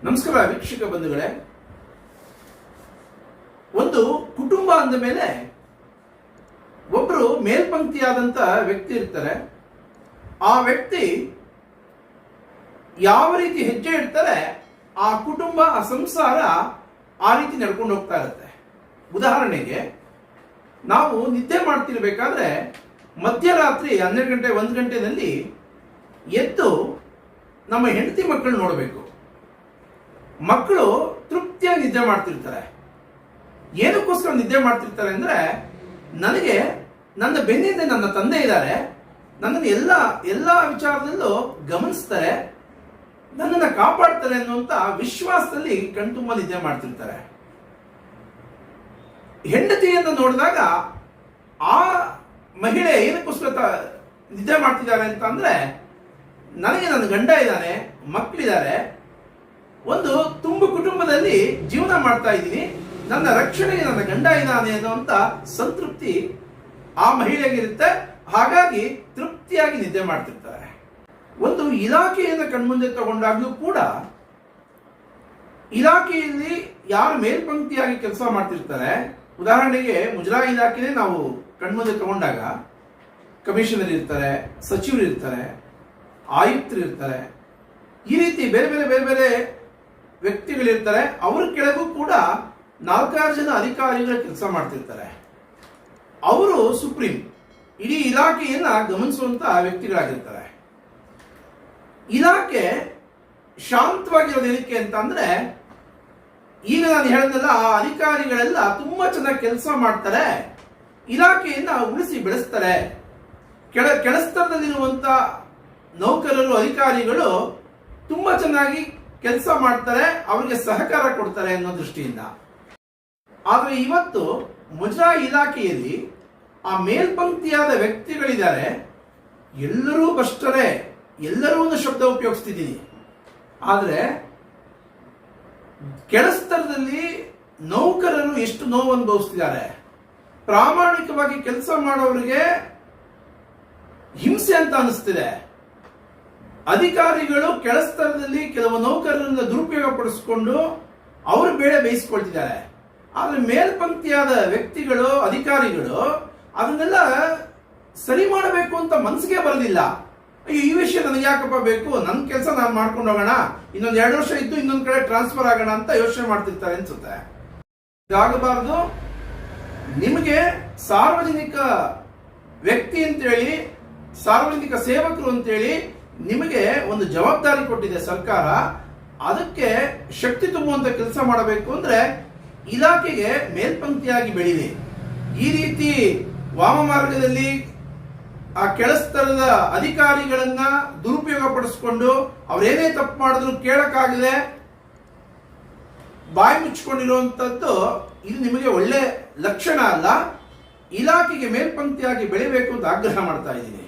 ನಮಸ್ಕಾರ ವೀಕ್ಷಕ ಬಂಧುಗಳೇ. ಒಂದು ಕುಟುಂಬ ಅಂದ ಮೇಲೆ ಒಬ್ಬರು ಮೇಲ್ಪಂಕ್ತಿಯಾದಂತ ವ್ಯಕ್ತಿ ಇರ್ತಾರೆ. ಆ ವ್ಯಕ್ತಿ ಯಾವ ರೀತಿ ಹೆಜ್ಜೆ ಇಡ್ತಾರೆ ಆ ಕುಟುಂಬ ಆ ಸಂಸಾರ ಆ ರೀತಿ ನಡ್ಕೊಂಡು ಹೋಗ್ತಾ ಇರುತ್ತೆ. ಉದಾಹರಣೆಗೆ ನಾವು ನಿದ್ದೆ ಮಾಡ್ತಿರ್ಬೇಕಾದ್ರೆ ಮಧ್ಯರಾತ್ರಿ 12 ಗಂಟೆ 1 ಗಂಟೆನಲ್ಲಿ ಎದ್ದು ನಮ್ಮ ಹೆಂಡತಿ ಮಕ್ಕಳು ನೋಡಬೇಕು. ಮಕ್ಕಳು ತೃಪ್ತಿಯಾಗಿ ನಿದ್ದೆ ಮಾಡ್ತಿರ್ತಾರೆ. ಏನಕ್ಕೋಸ್ಕರ ನಿದ್ದೆ ಮಾಡ್ತಿರ್ತಾರೆ ಅಂದ್ರೆ, ನನಗೆ ನನ್ನ ಬೆನ್ನಿಂದ ನನ್ನ ತಂದೆ ಇದ್ದಾರೆ, ನನ್ನನ್ನು ಎಲ್ಲ ವಿಚಾರದಲ್ಲೂ ಗಮನಿಸ್ತಾರೆ, ನನ್ನನ್ನು ಕಾಪಾಡ್ತಾರೆ ಅನ್ನುವಂತ ವಿಶ್ವಾಸದಲ್ಲಿ ಕಣ್ತುಂಬ ನಿದ್ದೆ ಮಾಡ್ತಿರ್ತಾರೆ. ಹೆಂಡತಿಯನ್ನು ನೋಡಿದಾಗ ಆ ಮಹಿಳೆ ಏನಕ್ಕೋಸ್ಕರ ನಿದ್ದೆ ಮಾಡ್ತಿದ್ದಾರೆ ಅಂತ ಅಂದ್ರೆ, ನನಗೆ ನನ್ನ ಗಂಡ ಇದ್ದಾನೆ, ಮಕ್ಕಳಿದ್ದಾರೆ, ಒಂದು ತುಂಬು ಕುಟುಂಬದಲ್ಲಿ ಜೀವನ ಮಾಡ್ತಾ ಇದ್ದೀನಿ, ನನ್ನ ರಕ್ಷಣೆಗೆ ನನ್ನ ಗಂಡ ಇದ್ದಾನೆ ಅನ್ನುವಂತ ಸಂತೃಪ್ತಿ ಆ ಮಹಿಳೆಗಿರುತ್ತೆ. ಹಾಗಾಗಿ ತೃಪ್ತಿಯಾಗಿ ನಿದ್ದೆ ಮಾಡ್ತಿರ್ತಾರೆ. ಒಂದು ಇಲಾಖೆಯನ್ನು ಕಣ್ಮುಂದೆ ತಗೊಂಡಾಗ್ಲೂ ಕೂಡ ಇಲಾಖೆಯಲ್ಲಿ ಯಾರು ಮೇಲ್ಪಂಕ್ತಿಯಾಗಿ ಕೆಲಸ ಮಾಡ್ತಿರ್ತಾರೆ, ಉದಾಹರಣೆಗೆ ಮುಜರಾಯಿ ಇಲಾಖೆನೇ ನಾವು ಕಣ್ಮುಂದೆ ತಗೊಂಡಾಗ ಕಮಿಷನರ್ ಇರ್ತಾರೆ, ಸಚಿವರು ಇರ್ತಾರೆ, ಆಯುಕ್ತರು ಇರ್ತಾರೆ, ಈ ರೀತಿ ಬೇರೆ ಬೇರೆ ಬೇರೆ ಬೇರೆ ವ್ಯಕ್ತಿಗಳಿರ್ತಾರೆ. ಅವ್ರ ಕೆಳಗೂ ಕೂಡ 4-6 ಜನ ಅಧಿಕಾರಿಗಳು ಕೆಲಸ ಮಾಡ್ತಿರ್ತಾರೆ. ಅವರು ಸುಪ್ರೀಂ, ಇಡೀ ಇಲಾಖೆಯನ್ನ ಗಮನಿಸುವಂತ ವ್ಯಕ್ತಿಗಳಾಗಿರ್ತಾರೆ. ಇಲಾಖೆ ಶಾಂತವಾಗಿರೋದು ಏನಕ್ಕೆ ಅಂತ ಅಂದ್ರೆ, ಈಗ ನಾನು ಹೇಳಿದ್ನಲ್ಲ, ಆ ಅಧಿಕಾರಿಗಳೆಲ್ಲ ತುಂಬಾ ಚೆನ್ನಾಗಿ ಕೆಲಸ ಮಾಡ್ತಾರೆ, ಇಲಾಖೆಯನ್ನ ಉಳಿಸಿ ಬೆಳೆಸ್ತಾರೆ. ಕೆಳಸ್ತರದಲ್ಲಿರುವಂತ ನೌಕರರು ಅಧಿಕಾರಿಗಳು ತುಂಬಾ ಚೆನ್ನಾಗಿ ಕೆಲಸ ಮಾಡ್ತಾರೆ, ಅವರಿಗೆ ಸಹಕಾರ ಕೊಡ್ತಾರೆ ಅನ್ನೋ ದೃಷ್ಟಿಯಿಂದ. ಆದ್ರೆ ಇವತ್ತು ಮುಜರಾಯಿ ಇಲಾಖೆಯಲ್ಲಿ ಆ ಮೇಲ್ಪಂಕ್ತಿಯಾದ ವ್ಯಕ್ತಿಗಳಿದ್ದಾರೆ, ಎಲ್ಲರೂ ಭ್ರಷ್ಟರೇ, ಎಲ್ಲರೂ ಒಂದು ಶಬ್ದ ಉಪಯೋಗಿಸ್ತಿದ್ದೀನಿ. ಆದ್ರೆ ಕೆಳಸ್ತರದಲ್ಲಿ ನೌಕರರು ಎಷ್ಟು ನೋವು ಅನುಭವಿಸ್ತಿದ್ದಾರೆ. ಪ್ರಾಮಾಣಿಕವಾಗಿ ಕೆಲಸ ಮಾಡೋರಿಗೆ ಹಿಂಸೆ ಅಂತ ಅನಿಸ್ತಿದೆ. ಅಧಿಕಾರಿಗಳು ಕೆಳಸ್ತರದಲ್ಲಿ ಕೆಲವು ನೌಕರರನ್ನ ದುರುಪಯೋಗ ಪಡಿಸಿಕೊಂಡು ಅವರು ಬೇಳೆ ಬೇಯಿಸ್ಕೊಳ್ತಿದ್ದಾರೆ. ಆದ್ರೆ ಮೇಲ್ಪಂಕ್ತಿಯಾದ ವ್ಯಕ್ತಿಗಳು, ಅಧಿಕಾರಿಗಳು ಅದನ್ನೆಲ್ಲ ಸರಿ ಮಾಡಬೇಕು ಅಂತ ಮನಸ್ಸಿಗೆ ಬರಲಿಲ್ಲ. ಈ ವಿಷಯ ನನಗೆ ಯಾಕಪ್ಪ ಬೇಕು, ನನ್ನ ಕೆಲಸ ನಾನು ಮಾಡ್ಕೊಂಡು ಹೋಗೋಣ, ಇನ್ನೊಂದು 2 ವರ್ಷ ಇದ್ದು ಇನ್ನೊಂದ್ ಕಡೆ ಟ್ರಾನ್ಸ್ಫರ್ ಆಗೋಣ ಅಂತ ಯೋಚನೆ ಮಾಡ್ತಿರ್ತಾರೆ ಅನ್ಸುತ್ತೆ. ಇದಾಗಬಾರ್ದು. ನಿಮಗೆ ಸಾರ್ವಜನಿಕ ವ್ಯಕ್ತಿ ಅಂತೇಳಿ, ಸಾರ್ವಜನಿಕ ಸೇವಕರು ಅಂತೇಳಿ ನಿಮಗೆ ಒಂದು ಜವಾಬ್ದಾರಿ ಕೊಟ್ಟಿದೆ ಸರ್ಕಾರ. ಅದಕ್ಕೆ ಶಕ್ತಿ ತುಂಬುವಂತ ಕೆಲಸ ಮಾಡಬೇಕು ಅಂದ್ರೆ ಇಲಾಖೆಗೆ ಮೇಲ್ಪಂಕ್ತಿಯಾಗಿ ಬೆಳೀಲಿ. ಈ ರೀತಿ ವಾಮ ಮಾರ್ಗದಲ್ಲಿ ಆ ಕೆಳಸ್ತರದ ಅಧಿಕಾರಿಗಳನ್ನ ದುರುಪಯೋಗ ಪಡಿಸ್ಕೊಂಡು ಅವರೇನೇ ತಪ್ಪು ಮಾಡಿದ್ರು ಕೇಳಕ್ಕಾಗದೆ ಬಾಯಿ ಮುಚ್ಕೊಂಡಿರುವಂತದ್ದು, ಇದು ನಿಮಗೆ ಒಳ್ಳೆ ಲಕ್ಷಣ ಅಲ್ಲ. ಇಲಾಖೆಗೆ ಮೇಲ್ಪಂಕ್ತಿಯಾಗಿ ಬೆಳಿಬೇಕು ಅಂತ ಆಗ್ರಹ ಮಾಡ್ತಾ ಇದ್ದೀನಿ.